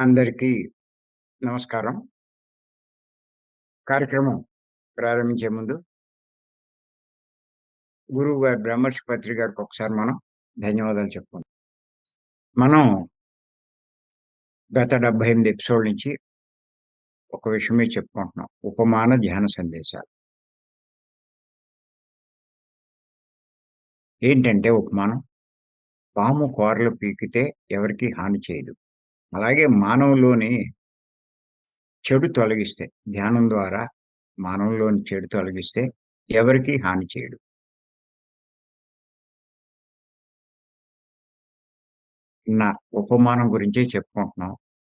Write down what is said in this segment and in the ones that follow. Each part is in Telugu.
అందరికీ నమస్కారం. కార్యక్రమం ప్రారంభించే ముందు గురువుగారు బ్రహ్మర్షి పత్రి గారికి ఒకసారి మనం ధన్యవాదాలు చెప్పుకుందాం. మనం గత 78 ఎపిసోడ్‌ల నుంచి ఒక విషయమే చెప్పుకుంటున్నాం. ఉపమాన ధ్యాన సందేశాలు. ఏంటంటే ఉపమానం, పాము కూరలు పీకితే ఎవరికీ హాని చేయదు. అలాగే మానవులోని చెడు తొలగిస్తే, ధ్యానం ద్వారా మానవులోని చెడు తొలగిస్తే ఎవరికీ హాని చేయడు. నా ఉపమానం గురించే చెప్పుకుంటున్నాం.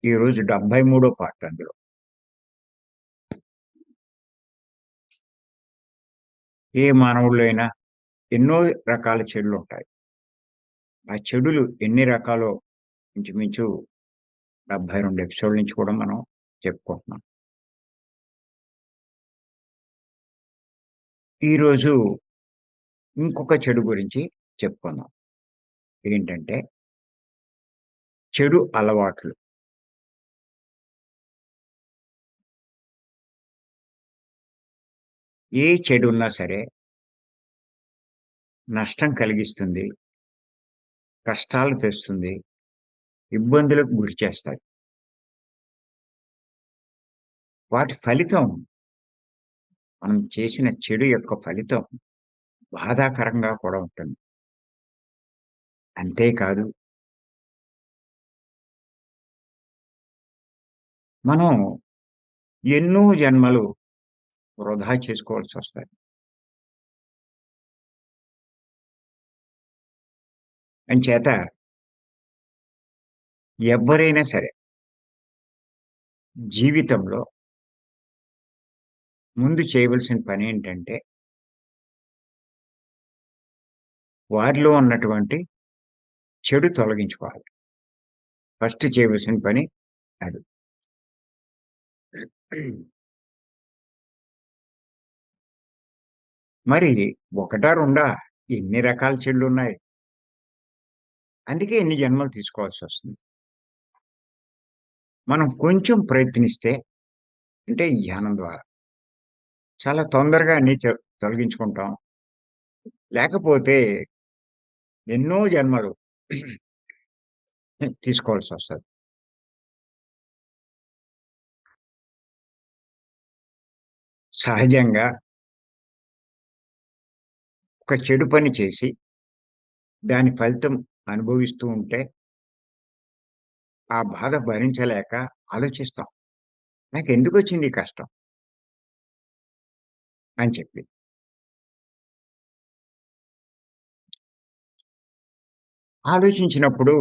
ఈరోజు 73 పార్ట్ అందులో. ఏ మానవుడిలో అయినా ఎన్నో రకాల చెడులుంటాయి. ఆ చెడులు ఎన్ని రకాలో ఇంచుమించు 72 ఎపిసోడ్‌ల నుంచి కూడా మనం చెప్పుకుంటున్నాం. ఈరోజు ఇంకొక చెడు గురించి చెప్పుకుందాం. ఏంటంటే చెడు అలవాట్లు. ఏ చెడున్నా సరే నష్టం కలిగిస్తుంది, కష్టాలు తెస్తుంది, ఇబ్బందులకు గురి చేస్తాయి. వాటి ఫలితం మనం చేసిన చెడు యొక్క ఫలితం బాధాకరంగా కూడా ఉంటుంది. అంతేకాదు మనం ఎన్నో జన్మలు వృధా చేసుకోవాల్సొస్తాయి. అంచేత ఎవ్వరైనా సరే జీవితంలో ముందు చేయవలసిన పనేంటంటే, వారిలో ఉన్నటువంటి చెడు తొలగించుకోవాలి. ఫస్ట్ చేయవలసిన పని అది. మరి ఒకటా, రెండా ఎన్ని రకాల చెడులున్నాయి. అందుకే ఎన్ని జన్మలు తీసుకోవాల్సొస్తుంది. మనం కొంచెం ప్రయత్నిస్తే అంటే ఈ ధ్యానం ద్వారా చాలా తొందరగా అన్నీ తొలగించుకుంటాం. లేకపోతే ఎన్నో జన్మలు తీసుకోవాల్సొస్తది. సహజంగా ఒక చెడు పని చేసి దాని ఫలితం అనుభవిస్తూ ఉంటే ఆ బాధ భరించలేక ఆలోచిస్తాం. నాకెందుకొచ్చింది ఈ కష్టం అని చెప్పి. ఆలోచించినప్పుడు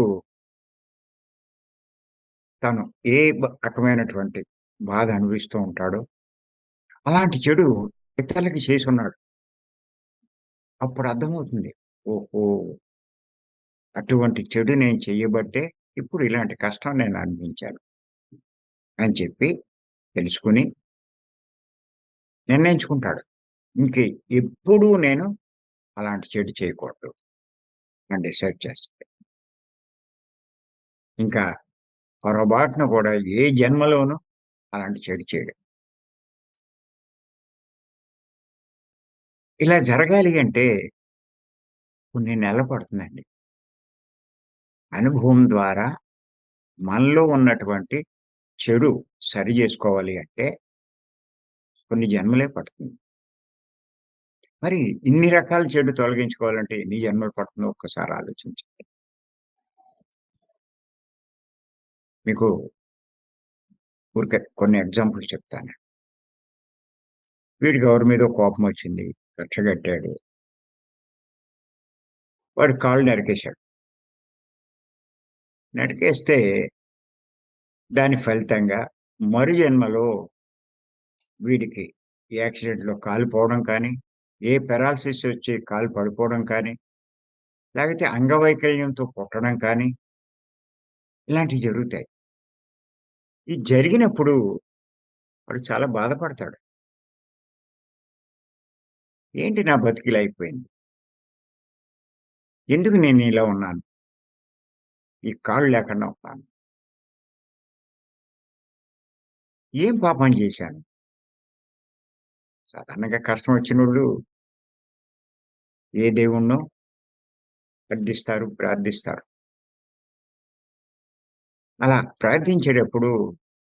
తను ఏ రకమైనటువంటి బాధ అనుభవిస్తూ ఉంటాడో, అలాంటి చెడు ఇతరులకి చేసున్నాడు. అప్పుడు అర్థమవుతుంది. ఓహో! అటువంటి చెడు నేను చెయ్యబట్టే ఇప్పుడు ఇలాంటి కష్టం నేను అనుభవించాను అని చెప్పి తెలుసుకొని నిర్ణయించుకుంటాడు. ఇంక ఎప్పుడూ నేను అలాంటి చెడు చేయకూడదు అని డిసైడ్ చేస్తాడు. ఇంకా పొరపాటున కూడా ఏ జన్మలోనూ అలాంటి చెడు చేయడు. ఇలా జరగాలి అంటే కొన్ని నెలలు పడుతుందండి. అనుభవం ద్వారా మనలో ఉన్నటువంటి చెడు సరి జేసుకోవాలి అంటే కొన్ని జన్మలే పడుతుంది. మరి ఇన్ని రకాల చెడు తొలగించుకోవాలంటే ఎన్ని జన్మలు పడుతుందో ఒక్కసారి ఆలోచించండి. మీకు ఊరికే కొన్ని ఎగ్జాంపుల్స్ చెప్తాను. వీడికి ఎవరి మీదో కోపమొచ్చింది. కక్షగట్టాడు. వాడి కాళ్ళు నరికేశాడు. నరికేస్తే దాని ఫలితంగా మరు జన్మలో వీడికి యాక్సిడెంట్‌లో కాలు పోవడం కానీ, ఏ పారాలిసిస్ వచ్చి కాలు పడిపోవడం కానీ, లేకపోతే అంగవైకల్యంతో పుట్టడం కానీ, ఇలాంటివి జరుగుతాయి. ఇది జరిగినప్పుడు వాడు చాలా బాధపడతాడు. ఏంటి నా బతుకిలా అయిపోయింది? ఎందుకు నేను ఇలా ఉన్నాను? ఈ కాళ్ళు లేకుండా ఉన్నాను. ఏం పాపం చేశాను? సాధారణంగా కష్టం వచ్చినోళ్ళు ఏ దేవుడినో అర్థిస్తారు, ప్రార్థిస్తారు. అలా ప్రార్థించేటప్పుడు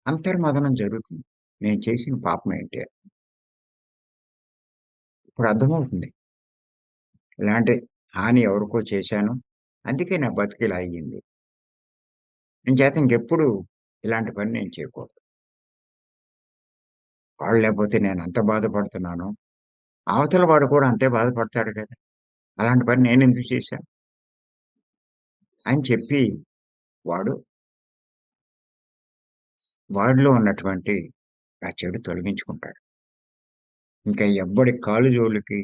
అంతర్మథనం జరుగుతుంది. నేను చేసిన పాపం ఏంటి? ఇప్పుడు అర్థమవుతుంది. ఇలాంటి హాని ఎవరికో చేశాను. అందుకే నా బతుకు ఇలా అయ్యింది. ఇంచేత ఇంకెప్పుడు ఇలాంటి పని నేను చేయకూడదు. వాడు లేపోతే నేనెంత బాధపడుతున్నానో, అవతల వాడు కూడా అంతే బాధపడతాడు కదా! అలాంటి పని నేనెందుకు చేశాను? అని చెప్పి వాడు వాడిలో ఉన్నటువంటి ఆ చెడు తొలగించుకుంటాడు. ఇంకా ఎవ్వడి కాలు జోలికి,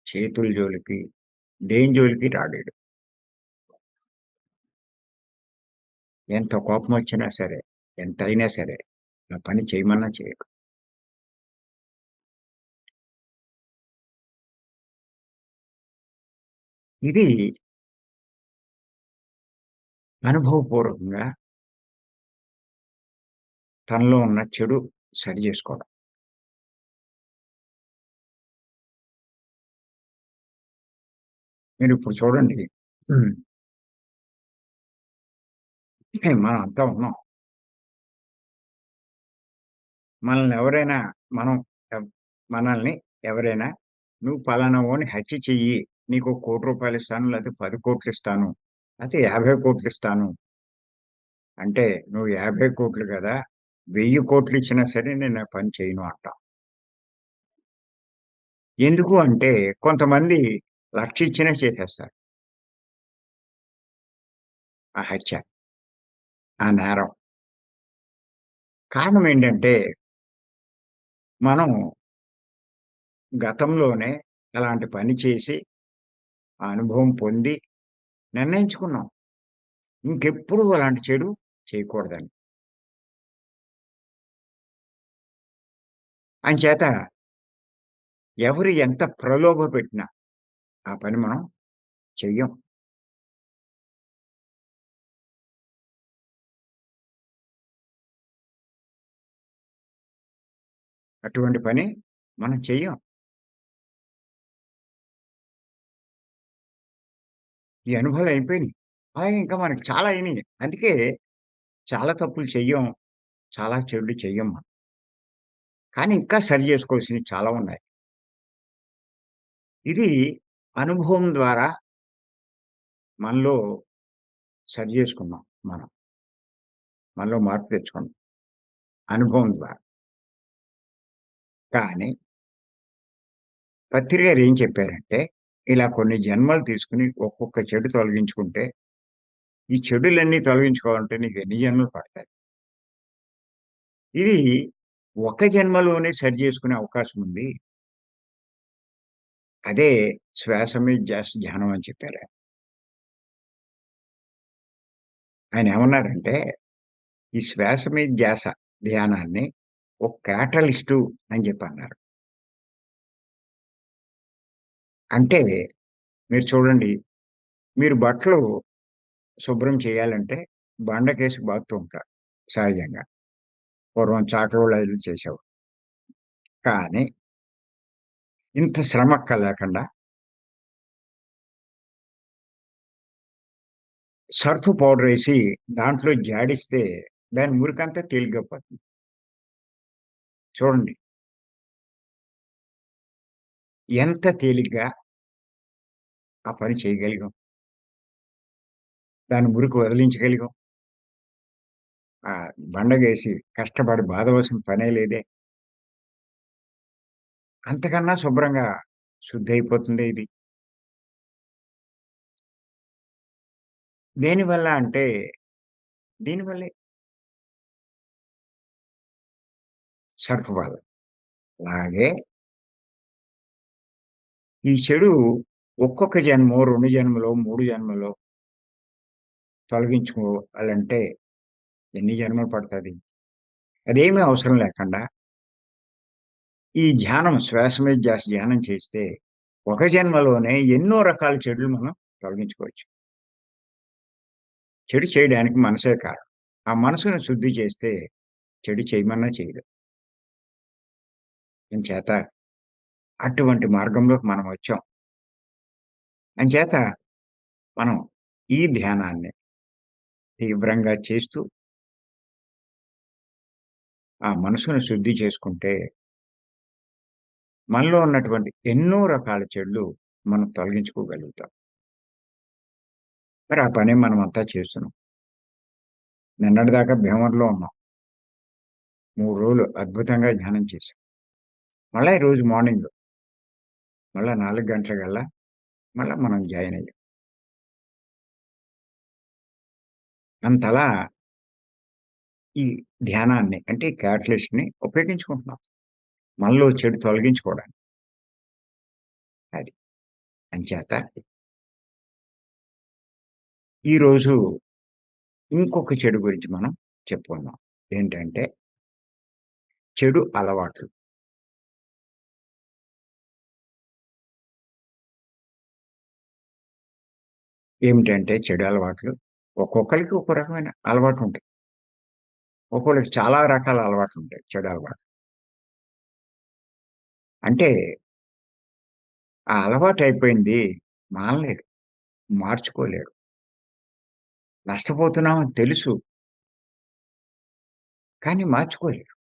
చేతుల జోలికి, దేని జోలికి రాడీడు. ఎంత కోపమొచ్చినా సరే, ఎంతైనా సరే, నా పని చేయమన్నా చేయడు. ఇది అనుభవపూర్వకంగా తనలో ఉన్న చెడు సరి జేసుకోవడం. మీరిప్పుడు చూడండి. హ్మ్. మనం అంతా ఉన్నాం. మనల్ని ఎవరైనా మనం ఎవ్ మనల్ని ఎవరైనా "నువ్వు పలానా వాడిని హత్య చెయ్యి. నీకు రూ. 1,00,00,000 ఇస్తాను. లేతే 10,00,00,000 ఇస్తాను. లేతే 50,00,00,000 ఇస్తాను." అంటే నువ్వు 50,00,00,000 గదా! 1000,00,00,000 ఇచ్చినా సరే నేను ఆ పని చేయను అంటాం. ఎందుకు అంటే కొంతమంది 1,00,000 ఇచ్చినా చేసేస్తారు. ఆ హత్య, ఆ నేరం. కారణం ఏంటంటే మనం గతంలోనే అలాంటి పని చేసి, ఆ అనుభవం పొంది నిర్ణయించుకున్నాం. ఇంకెప్పుడు అలాంటి చెడు చేయకూడదని. అంచేత ఎవరు ఎంత ప్రలోభ పెట్టినా ఆ పని మనం చెయ్యం. అటువంటి పని మనం చెయ్యం. ఈ అనుభవాలు అయిపోయినియి. అలాగే ఇంకా మనకి చాలా అయినియి. అందుకే చాలా తప్పులు చెయ్యం. చాలా చెడులు చెయ్యం మనం. కానీ ఇంకా సరి చేసుకోవాల్సినవి చాలా ఉన్నాయి. ఇది అనుభవం ద్వారా మనలో సరి చేసుకున్నాం మనం. మనలో మార్పు తెచ్చుకున్నాం. అనుభవం ద్వారా. కానీ పత్రి గారు ఏం చెప్పారంటే, ఇలా కొన్ని జన్మలు తీసుకొని ఒక్కొక్క చెడు తొలగించుకుంటే, ఈ చెడులన్నీ తొలగించుకోవాలంటే నీకు ఎన్ని జన్మలు పడతాయి. ఇది ఒక జన్మలోనే సరి చేసుకునే అవకాశం ఉంది. అదే శ్వాస మీద ధ్యానం అని చెప్పారు. ఆయన ఏమన్నారంటే, ఈ శ్వాస మీద ధ్యానాన్ని ఒక కేటలిస్టు అని చెప్పి అన్నారు. అంటే మీరు చూడండి, మీరు బట్టలు శుభ్రం చేయాలంటే బండకేసి బాదుతూ ఉంటారు సహజంగా. పూర్వం చాకలోళ్ళు అది చేసేవారు. కానీ ఇంత శ్రమ అక్కర్లేకుండా సర్ఫ్ పౌడరేసి దాంట్లో జాడిస్తే దాని మురికంతా తేలిగ్గా పోతుంది. చూడండి ఎంత తేలిగ్గా ఆ పని చేయగలిగాం. దాని మురికి వదిలించగలిగాం. బండగేసి కష్టపడి బాదవలసిన పనే లేదే. అంతకన్నా శుభ్రంగా శుద్ధయిపోతుందే ఇది. దేనివల్ల అంటే దీనివల్లే సర్ఫ్ వల్ల. అలాగే ఈ చెడు ఒక్కొక్క జన్మో, 2 జన్మలో, 3 జన్మలో తొలగించుకోవాలంటే ఎన్ని జన్మలు పడతది? అదేమీ అవసరం లేకుండా ఈ ధ్యానం శ్వాస మీద ధ్యానం చేస్తే ఒక జన్మలోనే ఎన్నో రకాల చెడులు మనం తొలగించుకోవచ్చు. చెడు చేయడానికి మనసే కారణం. ఆ మనసును శుద్ధి చేస్తే చెడు చేయమన్నా చేయదు. అంచేత అటువంటి మార్గంలోకి మనం వచ్చాం. అంచేత మనం ఈ ధ్యానాన్ని తీవ్రంగా చేస్తూ ఆ మనసును శుద్ధి చేసుకుంటే మనలో ఉన్నటువంటి ఎన్నో రకాల చెడులు మనం తొలగించుకోగలుగుతాం. మరి ఆ పనే మనమంతా చేస్తున్నాం. నిన్నటిదాకా భీమవరంలో ఉన్నాం. 3 రోజులు అద్భుతంగా ధ్యానం చేశాం. మళ్ళా ఈరోజు మార్నింగ్ మళ్ళా 4 గంటలకల్లా మళ్ళా మనం జాయిన్ అయ్యాం. అంతలా ఈ ధ్యానాన్ని అంటే ఈ క్యాటలిస్ట్‌ని ఉపయోగించుకుంటున్నాం. మనలో చెడు తొలగించుకోవడానికి. అది. అంచేత ఈరోజు ఇంకొక చెడు గురించి మనం చెప్పుకుందాం. ఏంటంటే చెడు అలవాట్లు. ఏమిటంటే చెడు అలవాట్లు ఒక్కొక్కళ్ళకి ఒక్కో రకమైన అలవాటుంటాయి. ఒక్కోళ్ళకి చాలా రకాల అలవాట్లుంటాయి. చెడు అలవాట్లు. అంటే ఆ అలవాటయిపోయింది మానలేరు. మార్చుకోలేరు. నష్టపోతున్నామని తెలుసు. కానీ మార్చుకోలేరు.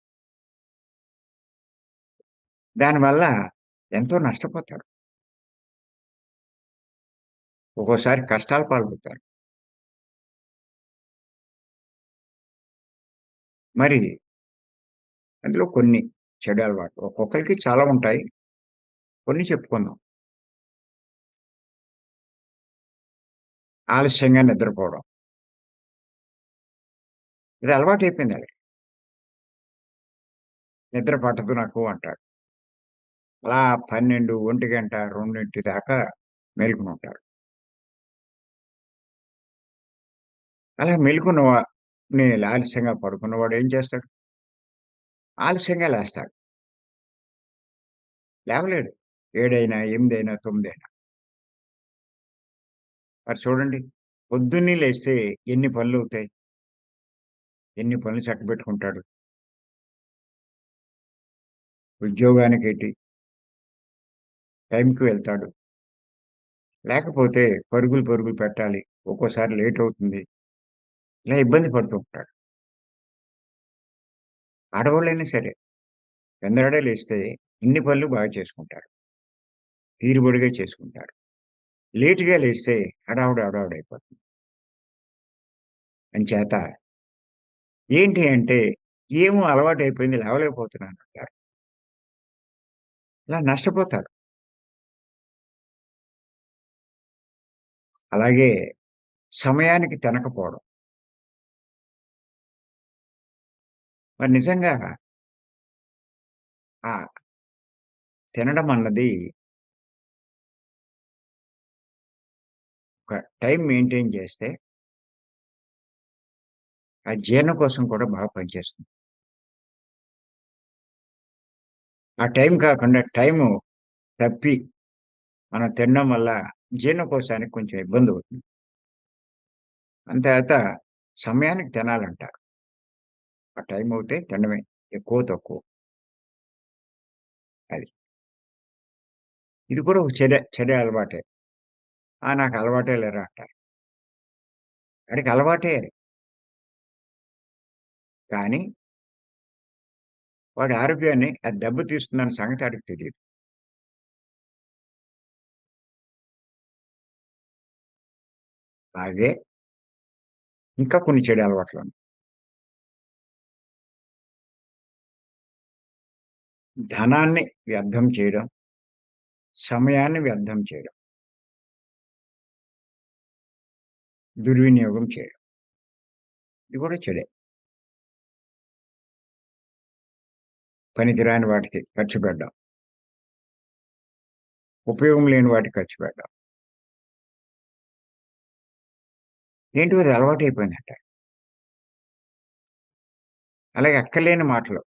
దానివల్ల ఎంతో నష్టపోతారు. ఒక్కోసారి కష్టాల పాలవుతారు. మరి అందులో కొన్ని చెడు అలవాట్లు. ఒక్కొక్కళ్ళకి చాలా ఉంటాయి. కొన్ని చెప్పుకుందాం. ఆలస్యంగా నిద్రపోవడం. ఇది అలవాటయిపోయింది ఆళ్ళకి. నిద్ర పట్టదు నాకు అంటాడు. అలా 12, 1 2 దాకా మేలుకొనుంటారు. అలా ఆలస్యంగా పడుకున్నవాడు ఏం చేస్తాడు? ఆలస్యంగా లేస్తాడు. లేవలేడు. 7 8 9 మరి చూడండి. పొద్దున్నే లేస్తే ఎన్ని పనులవుతాయి? ఎన్ని పనులు చక్కబెట్టుకుంటాడు. ఉద్యోగానికేటి టైంకి వెళ్తాడు. లేకపోతే పరుగులు, పరుగులు పెట్టాలి. ఒక్కోసారి లేటవుతుంది. ఇలా ఇబ్బంది పడుతూ ఉంటాడు. ఆడవాళ్ళైనా సరే పెందరాడే లేస్తే ఇన్ని పనులు బాగా చేసుకుంటారు. తీరుబడిగా చేసుకుంటారు. లేట్‌గా లేస్తే హడావుడి అయిపోతుంది. అంచేత ఏంటి అంటే ఏమో అలవాటయిపోయింది లేవలేకపోతున్నానంటారు. ఇలా నష్టపోతారు. అలాగే సమయానికి తినకపోవడం. మరి నిజంగా ఆ తినడం అన్నది ఒక టైమ్ మెయింటైన్ చేస్తే ఆ జీర్ణం కోసం కూడా బాగా పనిచేస్తుంది. ఆ టైం కాకుండా టైము తప్పి మనం తినడం వల్ల జీర్ణకోశానికి కొంచెం ఇబ్బందవుతుంది. అంతేత సమయానికి తినాలంటారు. ఆ టైమవుతే తినడమే. ఎక్కువో, తక్కువో అది. ఇది కూడా ఒక చెడు అలవాటే. ఆ! నాకు అలవాటే లేరా అంటారు. ఆడికి అలవాటే. కానీ వాడి ఆరోగ్యాన్ని అది దెబ్బతీస్తుందన్న సంగతి ఆడికి తెలీదు. అలాగే ఇంకా కొన్ని చెడు అలవాట్లున్నాయి. ధనాన్ని వ్యర్థం చేయడం, సమయాన్ని వ్యర్థం చేయడం, దుర్వినియోగం చేయడం. ఇది కూడా చెడే. పనికిరాని వాటికి ఖర్చు పెట్టడం. ఉపయోగం లేని వాటికి ఖర్చు పెట్టడం. ఏంటో అది అలవాటయిపోయిందంట. అలాగే అక్కర్లేని మాటలు.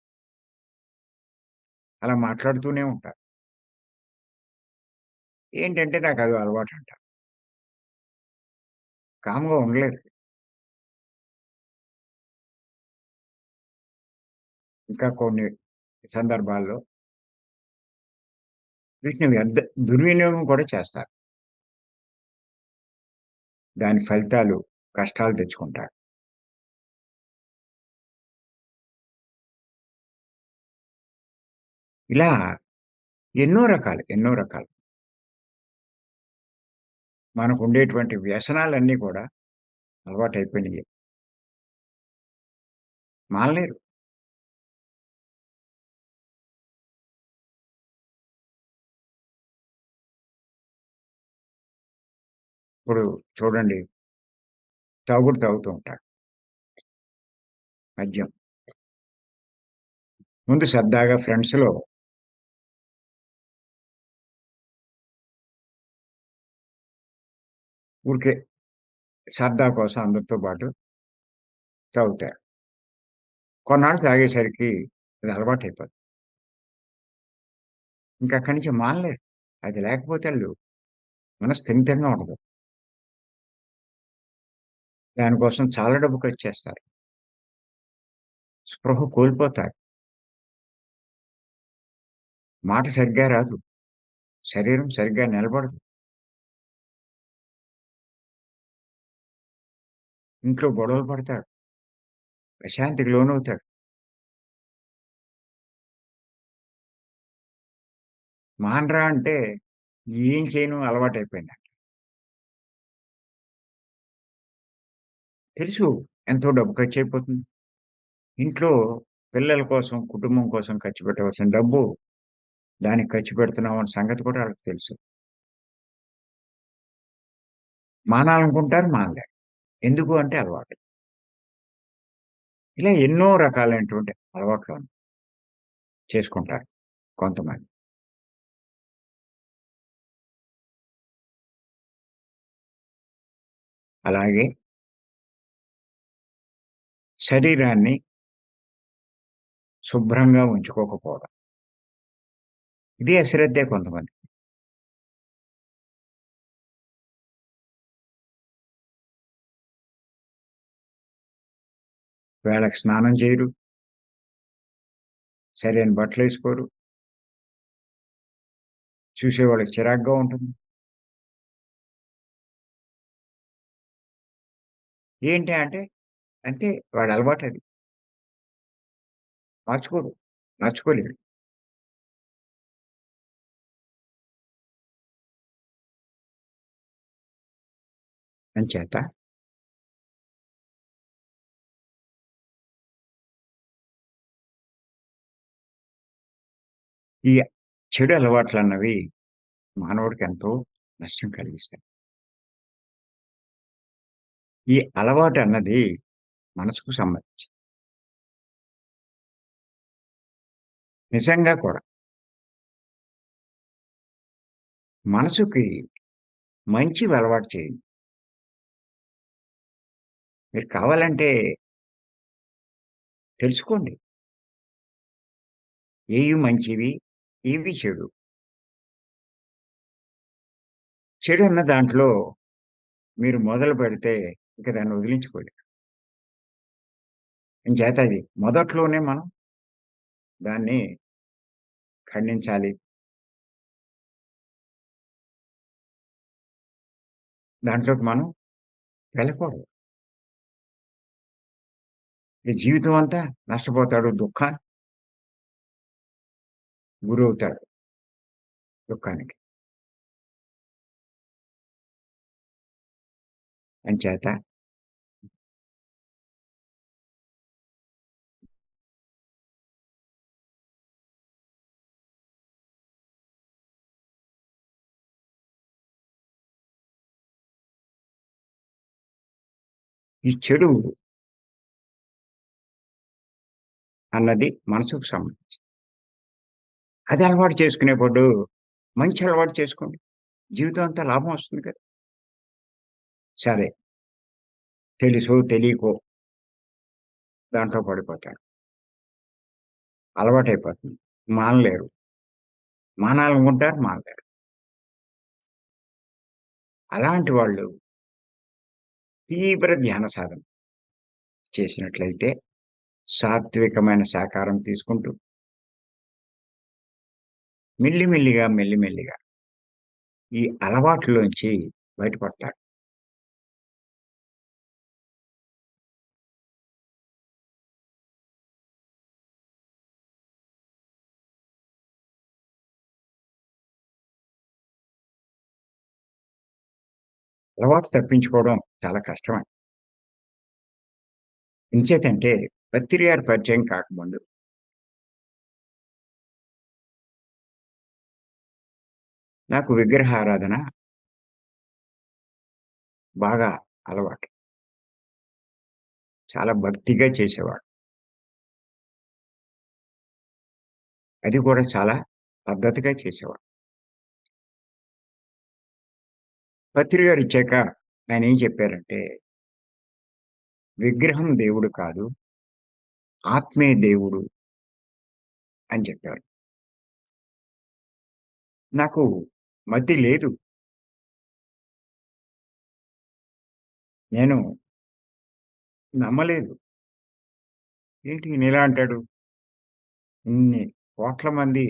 అలా మాట్లాడుతూనే ఉంటారు. ఏంటంటే నాకదో అలవాటంట. కామ్‌గా ఉండలేరు. ఇంకా కొన్ని సందర్భాల్లో వీటిని దుర్వినియోగం కూడా చేస్తారు. దాని ఫలితాలు కష్టాలు తెచ్చుకుంటారు. ఇలా ఎన్నో రకాలు, ఎన్నో రకాలు. మనకుండేటువంటి వ్యసనాలన్నీ కూడా అలవాటయిపోయినియి. మానలేరు. ఇప్పుడు చూడండి, తాగుడు తాగుతూ ఉంటాడు. మద్యం. ముందు సరదాగా ఫ్రెండ్స్‌లో ఊరికే సరదా కోసం అందరితో పాటు తాగుతారు. కొన్నాళ్ళు తాగేసరికి అది అలవాటయిపోద్ది. ఇంక అక్కడి నుంచి మానలేరు. అది లేకపోతే ఆళ్ళు మనసు స్థిమితంగా ఉండదు. దానికోసం చాలా డబ్బు ఖర్చు చేస్తారు. స్పృహ కోల్పోతారు. మాట సరిగ్గా రాదు. శరీరం సరిగ్గా నిలబడదు. ఇంట్లో గొడవలు పడతాడు. అశాంతికి లోనవుతాడు. మానరా అంటే ఏం చేయను అలవాటయిపోయిందంట. తెలుసు ఎంతో డబ్బు ఖర్చయిపోతుంది. ఇంట్లో పిల్లల కోసం, కుటుంబం కోసం ఖర్చు పెట్టవలసిన డబ్బు దానికి ఖర్చు పెడుతున్నాం అన్న సంగతి కూడా ఆళ్ళకి తెలుసు. మానాలనుకుంటారు మానలేరు. ఎందుకు అంటే అలవాటు. ఇలా ఎన్నో రకాలైనటువంటి అలవాట్లు చేసుకుంటారు కొంతమంది. అలాగే శరీరాన్ని శుభ్రంగా ఉంచుకోకపోవడం. ఇది అశ్రద్ధే కొంతమంది. వేళకి స్నానం చేయరు, సరైన బట్టలేసుకోరు, చూసేవాళ్ళకి చిరాకుగా ఉంటుంది. ఏంటి అంటే, అంతే వాడి అలవాటది. మార్చుకోడు. మార్చుకోలేడు. అంచేత ఈ చెడు అలవాట్లన్నవి మానవుడికి ఎంతో నష్టం కలిగిస్తాయి. ఈ అలవాటన్నది మనసుకు సంబంధించింది. నిజంగా కూడా మనసుకి మంచివి అలవాటు చేయండి. మీరు కావాలంటే తెలుసుకోండి. ఏవి మంచివి, ఏవి చెడు. చెడన్న దాంట్లో మీరు మొదలు పెడితే ఇక దాన్ని వదిలించుకోలేరు. అంచేత అది మొదట్లోనే మనం దాన్ని ఖండించాలి. దాంట్లోకి మనం వెళ్ళకూడదు. ఈ జీవితం అంతా నష్టపోతాడు. గురవుతాడు దుఃఖానికి. అంచేత ఈ చెడు అన్నది మనసుకు సంబంధించింది. అది అలవాటు చేసుకునేప్పుడు మంచి అలవాటు చేసుకోండి. జీవితం అంతా లాభం వస్తుంది కదా! సరే. తెలుసో తెలియకో దాంట్లో పడిపోతారు. అలవాటైపోతుంది. మానలేరు. మానాలనుకుంటారు మానలేరు. అలాంటి వాళ్ళు తీవ్ర ధ్యాన సాధన చేసినట్లయితే సాత్వికమైన శాకారం తీసుకుంటూ మెల్లిమెల్లిగా, మెల్లిమెల్లిగా ఈ అలవాట్లోంచి బయటపడతాడు. అలవాటు తప్పించుకోవడం చాలా కష్టమండి. ఎంచేతంటే పత్రి గారి పరిచయం కాకముందు నాకు విగ్రహారాధన బాగా అలవాటు. చాలా భక్తిగా చేసేవాడు. అది కూడా చాలా పద్ధతిగా చేసేవాడు. పత్రి గారిచ్చాక ఆయనేం చెప్పారంటే, "విగ్రహం దేవుడు కాదు, ఆత్మే దేవుడు" అని చెప్పారు. నాకు మతి లేదు. నేను నమ్మలేదు. ఏంటి ఈయనిలా అంటాడు? ఇన్ని కోట్ల మంది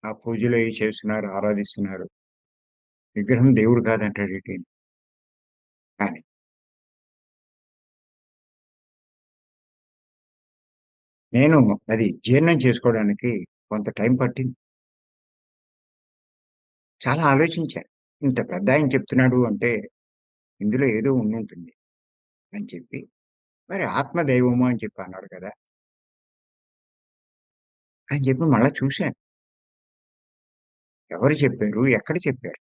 ఆ పూజలయి చేస్తున్నారు, ఆరాధిస్తున్నారు. విగ్రహం దేవుడు కాదంటాడేంటి అని. నేను అది జీర్ణం చేసుకోవడానికి కొంత టైం పట్టింది. చాలా ఆలోచించాను. ఇంత పెద్దాయన చెప్తున్నాడు అంటే ఇందులో ఏదో ఉండుంటుంది అని చెప్పి, మరి ఆత్మ దైవము అని చెప్పి అన్నాడు కదా! అని చెప్పి మళ్ళా చూశాను. ఎవరు చెప్పారు? ఎక్కడ చెప్పారు?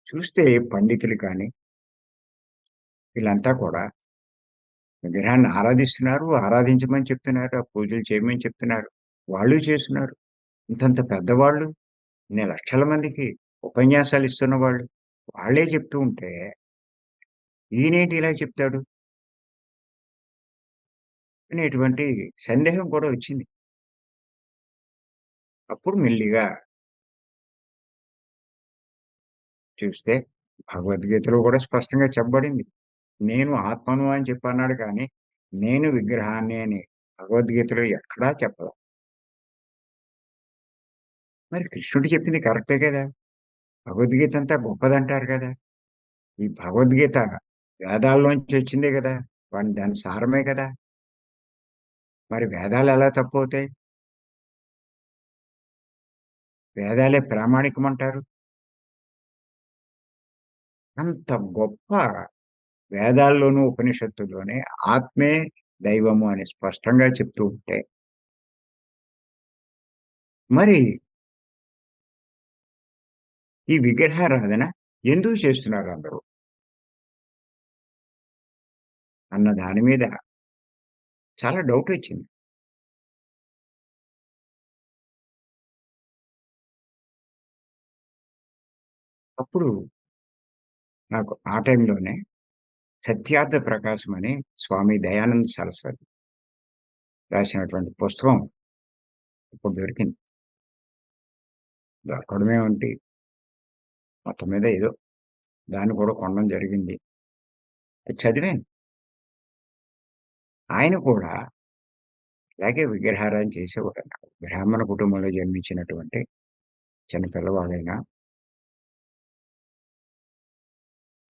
చూస్తే పండితులు కానీ, వీళ్ళంతా కూడా విగ్రహాన్ని ఆరాధిస్తున్నారు, ఆరాధించమని చెప్తున్నారు, ఆ పూజలు చేయమని చెప్తున్నారు. వాళ్ళు చేస్తున్నారు. ఇంతంత పెద్దవాళ్ళు, ఇన్ని లక్షల మందికి ఉపన్యాసాలు ఇస్తున్న వాళ్ళు, వాళ్ళే చెప్తూ ఉంటే, ఈయనేంటి ఇలా చెప్తాడు? అనేటువంటి సందేహం కూడా వచ్చింది. అప్పుడు మెల్లిగా చూస్తే భగవద్గీతలో కూడా స్పష్టంగా చెప్పబడింది. నేను ఆత్మను అని చెప్పి అన్నాడు కానీ, నేను విగ్రహాన్ని అని భగవద్గీతలో ఎక్కడా చెప్పల. మరి కృష్ణుడు చెప్పింది కరెక్టే గదా! భగవద్గీత అంతా గొప్పదంటారు గదా! ఈ భగవద్గీత వేదాల్లోంచి వచ్చిందే గదా! దాని సారమే గదా! మరి వేదాలెలా తప్పవుతాయి? వేదాలే ప్రామాణికమంటారు. అంత గొప్ప వేదాల్లోనూ, ఉపనిషత్తుల్లోనే ఆత్మే దైవము అని స్పష్టంగా చెప్తూ ఉంటే, మరి ఈ విగ్రహారాధన ఎందుకు చేస్తున్నారు అందరూ? అన్న దాని మీద చాలా డౌటొచ్చింది. అప్పుడు నాకు ఆ టైంలోనే 'సత్యార్థ ప్రకాశం' అని స్వామి దయానంద సరస్వతి రాసినటువంటి పుస్తకం ఇప్పుడు దొరికింది. దొరకడమే ఏంటి, మొత్తం మీద ఏదో దాన్ని కూడా కొనడం జరిగింది. అది చదివాను. ఆయన కూడా ఇలాగే విగ్రహారాధన చేసేవాడన్నమాట. బ్రాహ్మణ కుటుంబంలో జన్మించినటువంటి చిన్న పిల్లవాడైనా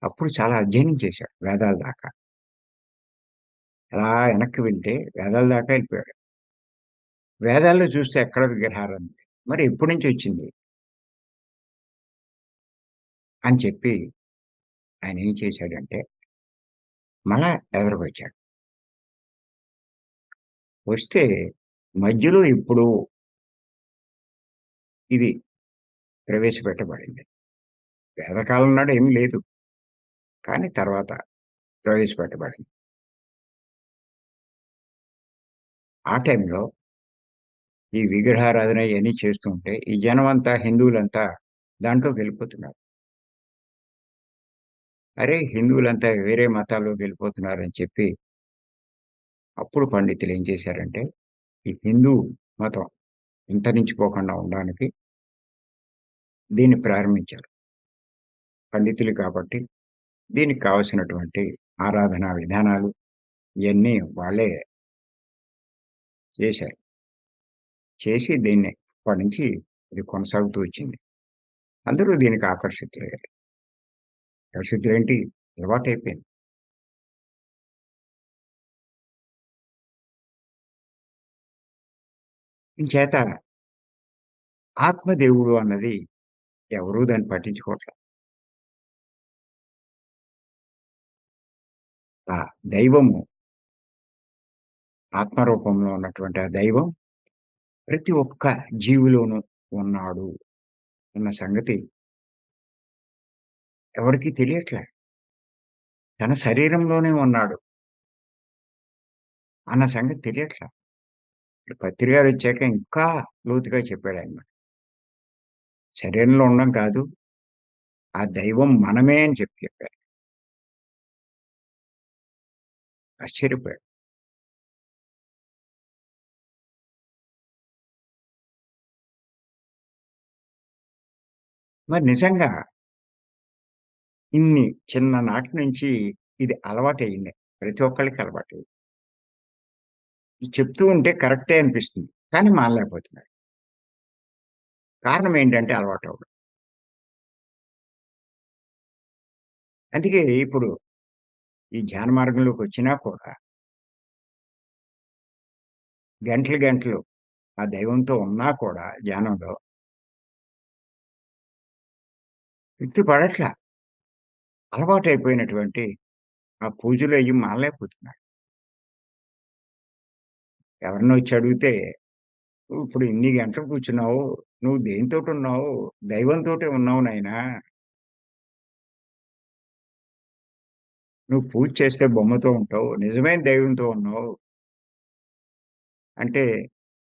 అప్పుడు చాలా అధ్యయనం చేశాడు వేదాల దాకా. అలా వెనక్కి వెళ్తే వేదాల దాకా వెళ్ళిపోయాడు. వేదాల్లో చూస్తే ఎక్కడ విగ్రహారాధన లేదు. మరి ఎప్పటి నుంచి వచ్చింది అని చెప్పి ఆయన ఏం చేశాడంటే మళ్ళా ఎదరకొచ్చాడు. వస్తే మధ్యలో ఎప్పుడో ఇది ప్రవేశపెట్టబడింది. వేదకాలం నాడు ఏమి లేదు. కానీ తర్వాత ప్రవేశపెట్టబడింది. ఆ టైంలో ఈ విగ్రహారాధన ఇయన్నీ చేస్తూ ఉంటే ఈ జనమంతా హిందువులంతా దాంట్లోకెళ్ళిపోతున్నారు. అరే! హిందువులంతా వేరే మతాల్లోకెళ్ళిపోతున్నారని చెప్పి అప్పుడు పండితులు ఏం చేశారంటే ఈ హిందూ మతం అంతరించిపోకుండా ఉండడానికి దీన్ని ప్రారంభించారు. పండితులు కాబట్టి దీనికి కావాల్సినటువంటి ఆరాధనా విధానాలు, ఇయన్నీ వాళ్ళే చేశారు. చేసి దీన్ని అప్పటినుంచి ఇది కొనసాగుతూ వచ్చింది. అందరూ దీనికి ఆకర్షితులయ్యారు. ఆకర్షితులేంటి అలవాటైపోయింది. ఇంచేత ఆత్మదేవుడు అన్నది ఎవరు దాన్ని పట్టించుకోవట్ల. ఆ దైవము ఆత్మ రూపంలో ఉన్నటువంటి ఆ దైవం ప్రతి ఒక్క జీవిలోనూ ఉన్నాడు అన్న సంగతి ఎవరికీ తెలియట్లే. తన శరీరంలోనే ఉన్నాడు అన్న సంగతి తెలియట్ల. ఇప్పుడు పత్రి గారొచ్చాక ఇంకా లోతుగా చెప్పాడాయన. శరీరంలో ఉండడం కాదు, ఆ దైవం మనమే అని చెప్పారు. ఆశ్చర్యపోయాడు. మరి నిజంగా ఇన్ని చిన్ననాటి నుంచి ఇది అలవాటయింది. ప్రతి ఒక్కళ్ళకి అలవాటయింది. ఇది చెప్తూ ఉంటే కరెక్టే అనిపిస్తుంది. కానీ మానలేకపోతున్నారు. కారణం ఏంటంటే అలవాటవ్వడం. అందుకే ఇప్పుడు ఈ ధ్యాన మార్గంలోకొచ్చినా కూడా గంటలు గంటలు ఆ దైవంతో ఉన్నా కూడా ధ్యానంలో తృప్తి పడట్ల. అలవాటయిపోయినటువంటి ఆ పూజలయ్యి మానలేకపోతున్నారు. ఎవరైనా వచ్చి అడిగితే, "ఇప్పుడు ఇన్ని గంటలు కూర్చున్నావు. నువ్వు దేనితోటున్నావు? దైవంతోటే ఉన్నావు నాయనా. నువ్వు పూజ చేస్తే బొమ్మతో ఉంటావు. నిజమైన దైవంతో ఉన్నావు." అంటే,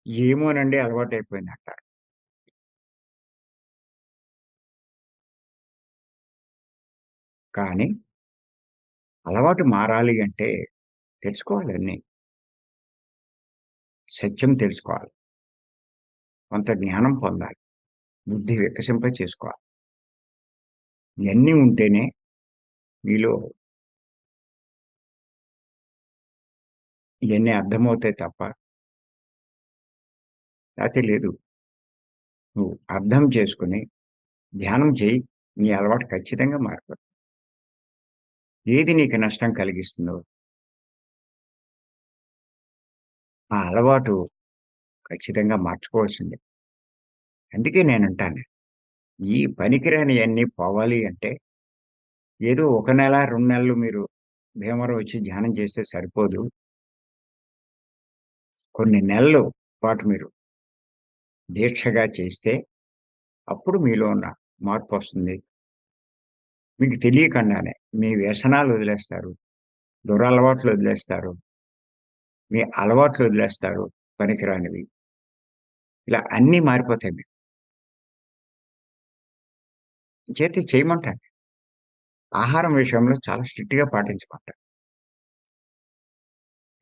"ఏమోనండి అలవాటయిపోయిందంటారు." కానీ అలవాటు మారాలి అంటే తెలుసుకోవాలి అన్నీ. సత్యం తెలుసుకోవాలి. కొంత జ్ఞానం పొందాలి. బుద్ధి వికసింప చేసుకోవాలి. ఇయన్నీ ఉంటేనే మీలో ఇయన్నీ అర్థమవుతాయి తప్ప, లేతే లేదు. నువ్వు అర్థం చేసుకొని ధ్యానం చెయ్యి. నీ అలవాటు ఖచ్చితంగా మారిపోతుంది. ఏది నీకు నష్టం కలిగిస్తుందో, ఆ అలవాటు ఖచ్చితంగా మార్చుకోవాల్సిందే. అందుకే నేనంటాను, ఈ పనికిరానియన్నీ పోవాలి అంటే, ఏదో ఒక నెల, 2 నెలలు మీరు భీమవరం వచ్చి ధ్యానం చేస్తే సరిపోదు. కొన్ని నెలలు పాటు మీరు దీక్షగా చేస్తే, అప్పుడు మీలో ఉన్న మార్పొస్తుంది. మీకు తెలియకుండానే మీ వ్యసనాలు వదిలేస్తారు. దురలవాట్లు వదిలేస్తారు. మీ అలవాట్లు వదిలేస్తారు పనికిరానివి. ఇలా అన్నీ మారిపోతాయి మీకు. చేతే చేయమంటాను. ఆహారం విషయంలో చాలా స్ట్రిక్ట్‌గా పాటించమంటాను.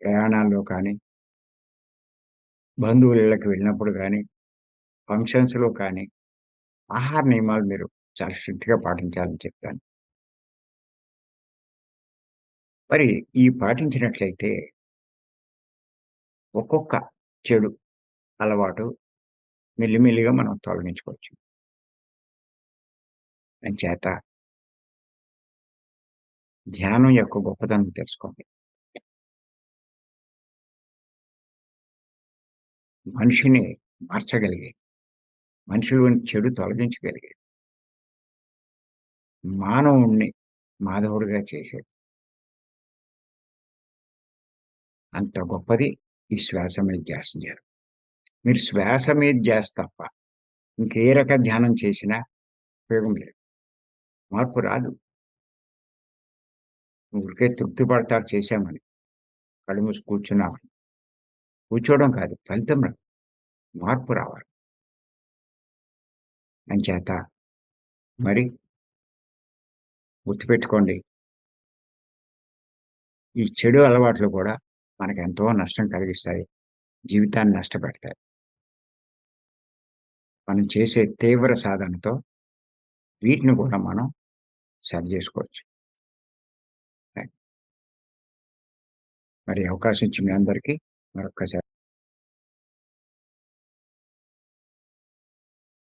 ప్రయాణాల్లో కానీ, బంధువుల ఇళ్ళకి వెళ్ళినప్పుడు గానీ, ఫంక్షన్స్‌లో కానీ, ఆహార నియమాలు మీరు చాలా స్ట్రిక్ట్‌గా పాటించాలని చెప్తాను. మరి ఈ పాటించినట్లయితే ఒక్కొక్క చెడు అలవాటు మెల్లిమెల్లిగా మనం తొలగించుకోవచ్చు. అంచేత ధ్యానం యొక్క గొప్పతనం తెలుసుకోండి. మనిషిని మార్చగలిగేది. మనిషిలోని చెడు తొలగించగలిగేది. మానవుడిని మాధవుడిగా చేసేది. అంత గొప్పది ఈ శ్వాస మీద ధ్యాస జరు. మీరు శ్వాస మీద ధ్యాస తప్ప ఇంకే రక ధ్యానం చేసినా ఉపయోగం లేదు. మార్పు రాదు. ఊరికే తృప్తి పడతారు చేశామని. కళ్ళు మూసి కూర్చున్నామని. కూర్చోవడం కాదు ఫలితం రాదు. మార్పు రావాలి. అంచేత మరి గుర్తుపెట్టుకోండి. ఈ చెడు అలవాట్లు కూడా మనకెంతో నష్టం కలిగిస్తాయి. జీవితాన్ని నష్టపెడతాయి. మనం చేసే తీవ్ర సాధనతో వీటిని కూడా మనం సరి జేసుకోవచ్చు. మరి అవకాశం ఇచ్చిన మీ అందరికీ మరొక్కసారి